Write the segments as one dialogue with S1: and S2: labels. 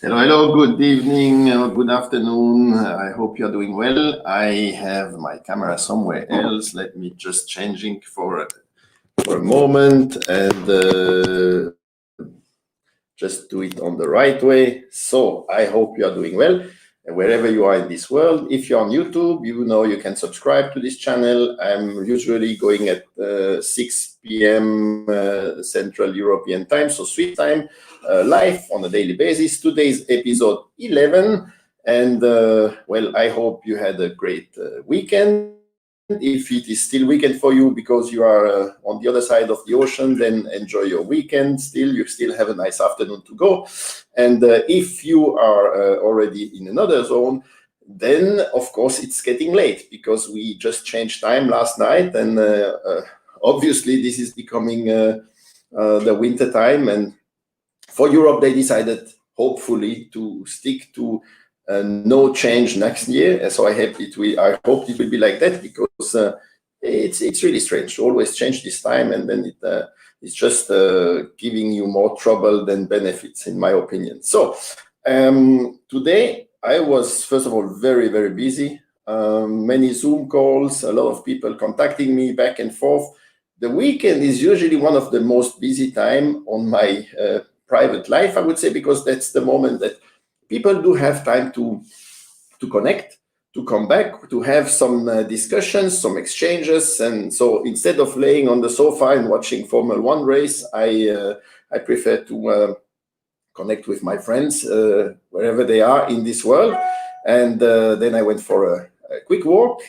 S1: Hello, hello, good evening, good afternoon. I hope you're doing well. I have my camera somewhere else. Let me just changing for a moment and just do it on the right way. So I hope you are doing well. And wherever you are in this world, if you're on YouTube, you know you can subscribe to this channel. I'm usually going at 6 p.m. Central European time, so Swiss time, live on a daily basis. Today's episode 11. And well, I hope you had a great weekend. If it is still weekend for you because you are on the other side of the ocean, then enjoy your weekend. You still have a nice afternoon to go. And if you are already in another zone, then of course it's getting late because we just changed time last night, and obviously this is becoming the winter time. And for Europe, they decided hopefully to stick to no change next year. So I hope it will be like that, because it's really strange to always change this time, and then it's just giving you more trouble than benefits, in my opinion. So today I was, first of all, very, very busy. Many Zoom calls, a lot of people contacting me back and forth. The weekend is usually one of the most busy time on my private life, I would say, because that's the moment that people do have time to connect, to come back, to have some discussions, some exchanges. And so instead of laying on the sofa and watching Formula 1 race, I prefer to connect with my friends wherever they are in this world. And then I went for a quick walk.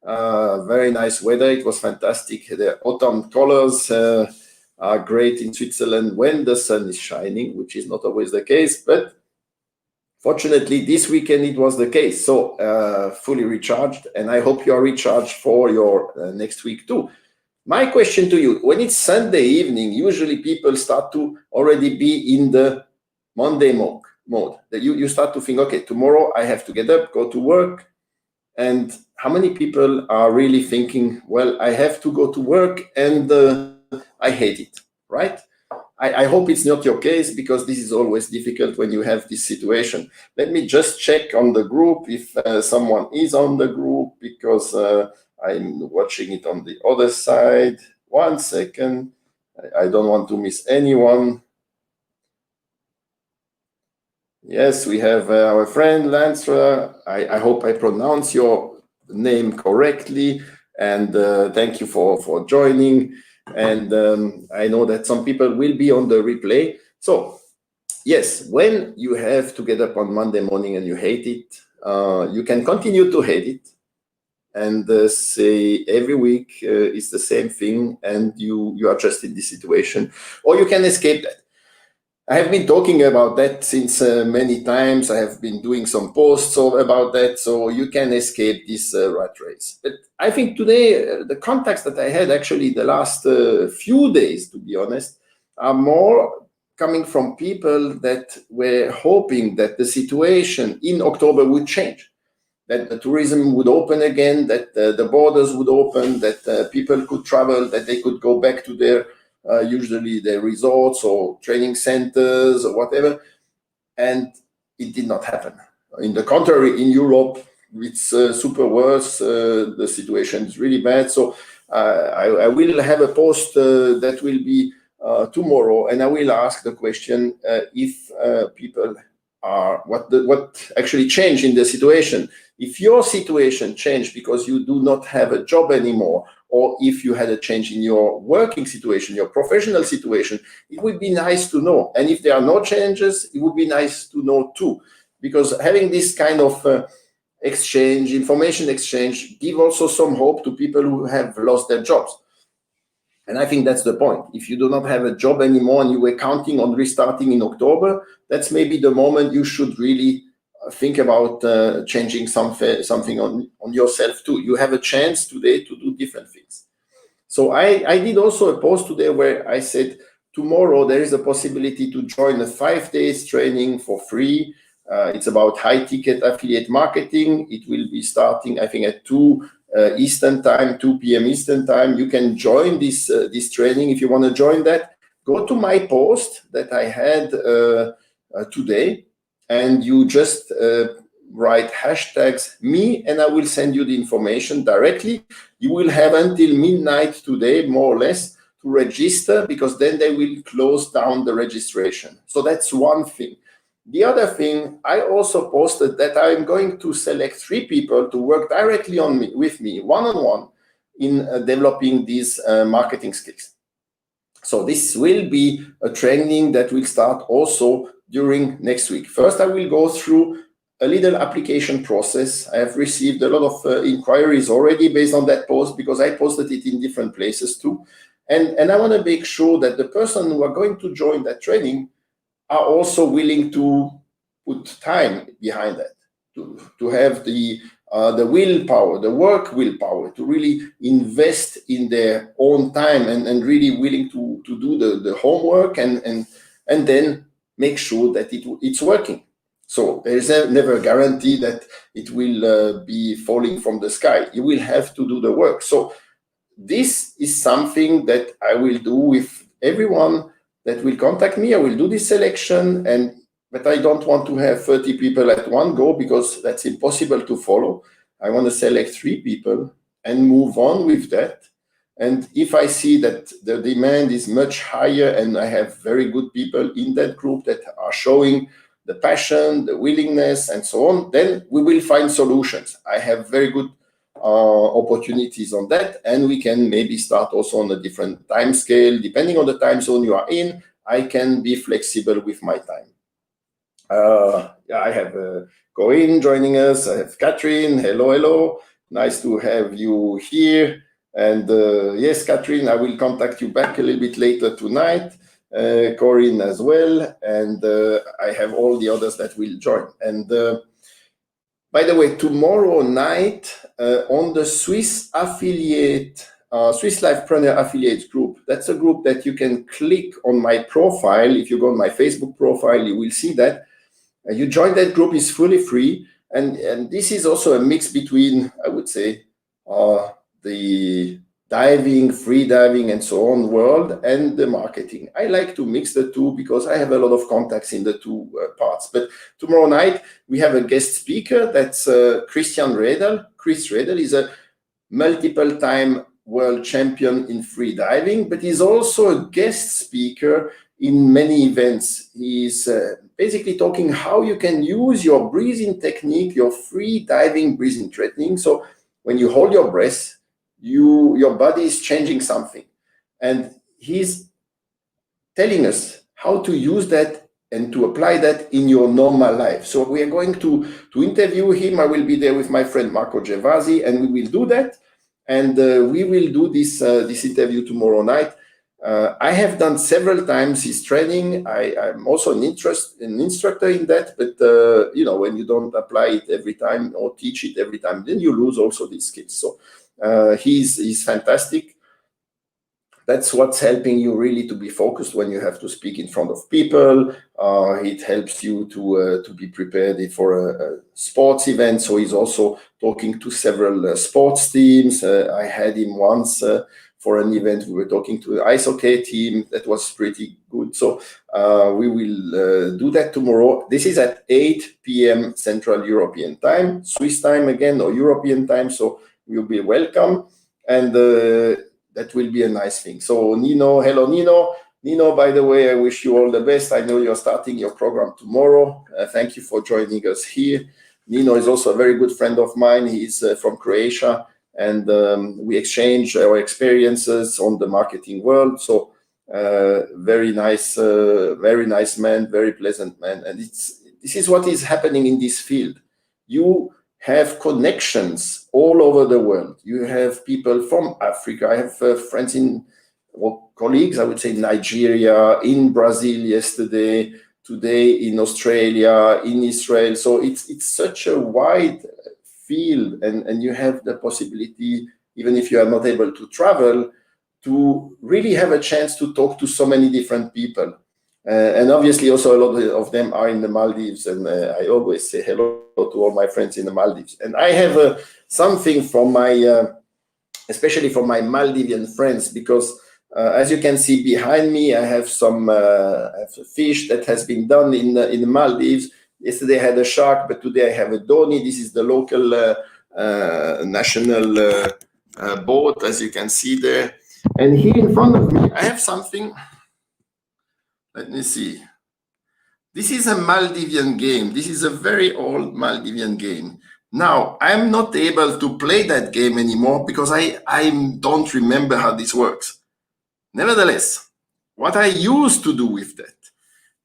S1: Very nice weather. It was fantastic. The autumn colors are great in Switzerland when the sun is shining, which is not always the case, but fortunately, this weekend it was the case. So fully recharged, and I hope you are recharged for your next week too. My question to you: when it's Sunday evening, usually people start to already be in the Monday mode. That you start to think, okay, tomorrow I have to get up, go to work. And how many people are really thinking, well, I have to go to work and I hate it, right? I hope it's not your case, because this is always difficult when you have this situation. Let me just check on the group if someone is on the group, because I'm watching it on the other side. 1 second. I don't want to miss anyone. Yes, we have our friend Lansra. I hope I pronounce your name correctly. And thank you for joining. And I know that some people will be on the replay. So yes, when you have to get up on Monday morning and you hate it, you can continue to hate it and say every week it's the same thing, and you are just in this situation, or you can escape that. I have been talking about that since many times. I have been doing some posts about that, so you can escape this rat race. But I think today, the contacts that I had actually the last few days, to be honest, are more coming from people that were hoping that the situation in October would change, that the tourism would open again, that the borders would open, that people could travel, that they could go back to their usually their resorts or training centers or whatever. And it did not happen. In the contrary, in Europe, it's super worse. The situation is really bad. So I will have a post that will be tomorrow, and I will ask the question if people are, what actually changed in the situation. If your situation changed because you do not have a job anymore, or if you had a change in your working situation, your professional situation, it would be nice to know. And if there are no changes, it would be nice to know too, because having this kind of exchange, information exchange, give also some hope to people who have lost their jobs. And I think that's the point. If you do not have a job anymore and you were counting on restarting in October, that's maybe the moment you should really think about changing something on yourself too. You have a chance today to do different things. So I did also a post today where I said, tomorrow there is a possibility to join a 5 days training for free. It's about high-ticket affiliate marketing. It will be starting, I think, at 2 Eastern time, 2 p.m. Eastern time. You can join this training. If you want to join that, go to my post that I had today, and you just write hashtags me, and I will send you the information directly. You will have until midnight today, more or less, to register, because then they will close down the registration. So that's one thing. The other thing, I also posted that I'm going to select 3 people to work directly with me, one-on-one, in developing these marketing skills. So this will be a training that will start also during next week. First, I will go through a little application process. I have received a lot of inquiries already based on that post, because I posted it in different places too. And I want to make sure that the person who are going to join that training are also willing to put time behind that, to have the willpower, the work willpower, to really invest in their own time, and really willing to do the homework, and then make sure that it's working. So there is never a guarantee that it will be falling from the sky. You will have to do the work. So this is something that I will do with everyone that will contact me. I will do this selection, but I don't want to have 30 people at one go, because that's impossible to follow. I want to select 3 people and move on with that. And if I see that the demand is much higher, and I have very good people in that group that are showing the passion, the willingness, and so on, then we will find solutions. I have very good opportunities on that, and we can maybe start also on a different time scale. Depending on the time zone you are in, I can be flexible with my time. I have Corinne joining us. I have Catherine. Hello. Nice to have you here. And yes, Catherine, I will contact you back a little bit later tonight. Corinne as well. And I have all the others that will join. And by the way, tomorrow night on the Swiss Lifepreneur Affiliate group, that's a group that you can click on my profile. If you go on my Facebook profile, you will see that. You join that group, is fully free. And this is also a mix between, I would say, the diving, free diving, and so on world, and the marketing. I like to mix the two because I have a lot of contacts in the two parts. But tomorrow night, we have a guest speaker. That's Christian Redel. Chris Redel is a multiple-time world champion in free diving, but he's also a guest speaker in many events. He's basically talking how you can use your breathing technique, your free diving breathing technique. So when you hold your breath, your body is changing something. And he's telling us how to use that and to apply that in your normal life. So we are going to interview him. I will be there with my friend Marco Gervasi, and we will do that. And we will do this interview tomorrow night. I have done several times his training. I'm also an instructor in that, but you know, when you don't apply it every time or teach it every time, then you lose also these skills. So he's fantastic. That's what's helping you really to be focused when you have to speak in front of people. It helps you to be prepared for a sports event. So he's also talking to several sports teams. I had him once for an event. We were talking to the ice hockey team. That was pretty good. So we will do that tomorrow. This is at 8 p.m. Central European time, Swiss time again, or European time. So you'll be welcome. And that will be a nice thing. So Nino, hello Nino. Nino, by the way, I wish you all the best. I know you're starting your program tomorrow. Thank you for joining us here. Nino is also a very good friend of mine. He's from Croatia, and we exchange our experiences on the marketing world. So very nice man, very pleasant man. And this is what is happening in this field. You have connections all over the world. You have people from Africa. I have friends colleagues, I would say, in Nigeria, in Brazil yesterday, today in Australia, in Israel. So it's such a wide field, and you have the possibility, even if you are not able to travel, to really have a chance to talk to so many different people. And obviously also a lot of them are in the Maldives, and I always say hello to all my friends in the Maldives. And I have something from my, especially from my Maldivian friends, because as you can see behind me, I have some fish that has been done in the Maldives Yesterday I had a shark, but today I have a donie. This is the local national boat, as you can see there. And here in front of me, I have something. Let me see. This is a Maldivian game. This is a very old Maldivian game. Now, I'm not able to play that game anymore because I don't remember how this works. Nevertheless, what I used to do with that,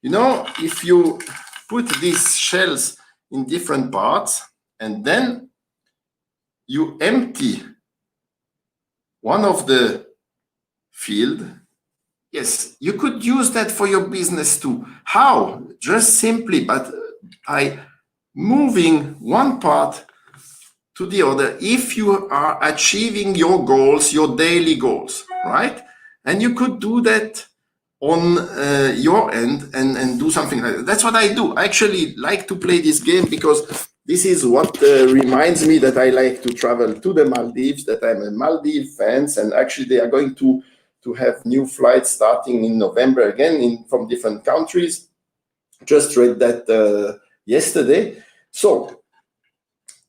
S1: you know, if you put these shells in different parts and then you empty one of the field, yes, you could use that for your business too. How? Just simply, but by moving one part to the other, if you are achieving your goals, your daily goals, right? And you could do that on your end and do something like that. That's what I do. I actually like to play this game because this is what reminds me that I like to travel to the Maldives, that I'm a Maldives fan, and actually they are going to have new flights starting in November again from different countries. Just read that yesterday. So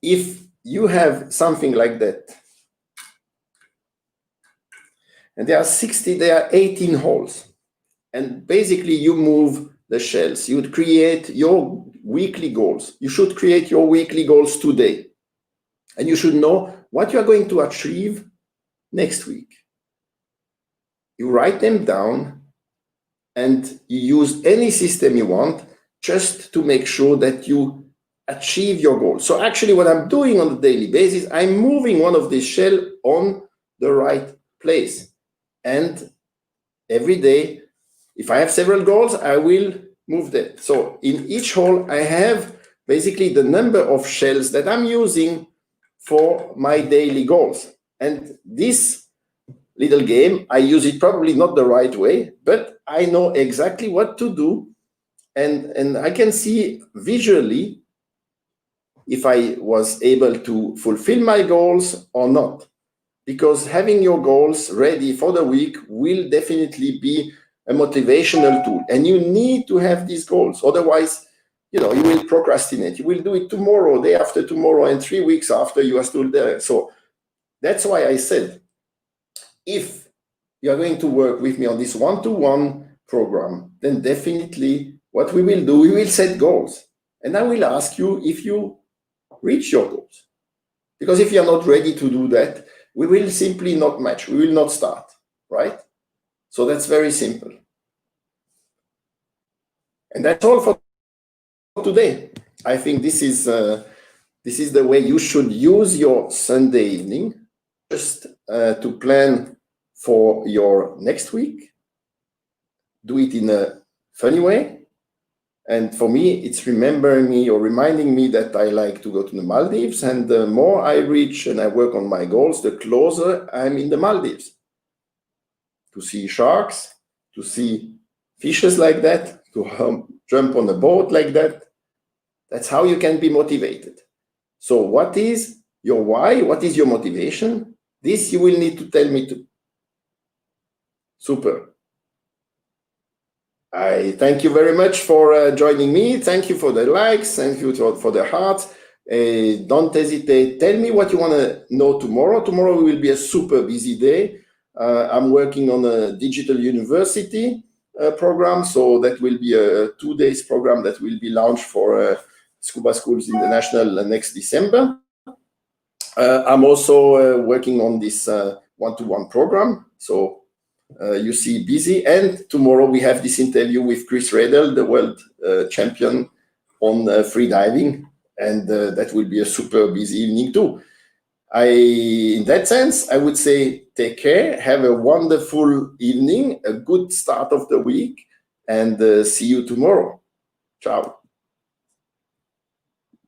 S1: if you have something like that, and there are 18 holes, and basically you move the shells, you would create your weekly goals. You should create your weekly goals today, and you should know what you are going to achieve next week. You write them down and you use any system you want just to make sure that you achieve your goal. So actually what I'm doing on a daily basis, I'm moving one of these shells on the right place. And every day, if I have several goals, I will move that. So in each hole, I have basically the number of shells that I'm using for my daily goals. And this little game, I use it probably not the right way, but I know exactly what to do. And I can see visually if I was able to fulfill my goals or not. Because having your goals ready for the week will definitely be a motivational tool. And you need to have these goals. Otherwise, you know, you will procrastinate. You will do it tomorrow, day after tomorrow, and 3 weeks after you are still there. So that's why I said, if you are going to work with me on this one-to-one program, then definitely what we will do, we will set goals. And I will ask you if you reach your goals. Because if you are not ready to do that, we will simply not match. We will not start, right? So that's very simple. And that's all for today. I think this is the way you should use your Sunday evening, just to plan for your next week. Do it in a funny way. And for me, it's remembering me or reminding me that I like to go to the Maldives. And the more I reach and I work on my goals, the closer I'm in the Maldives. To see sharks, to see fishes like that, to jump on a boat like that. That's how you can be motivated. So what is your why? What is your motivation? This you will need to tell me too. Super. I thank you very much for joining me. Thank you for the likes. Thank you for the hearts. Don't hesitate. Tell me what you want to know tomorrow. Tomorrow will be a super busy day. I'm working on a digital university program. So that will be a 2 days program that will be launched for Scuba Schools International next December. I'm also working on this one-to-one program. So you see, busy. And tomorrow we have this interview with 𝗪𝗧 𝗿𝗏, the world champion on free diving. And that will be a super busy evening too. In that sense, I would say take care, have a wonderful evening, a good start of the week, and see you tomorrow. Ciao.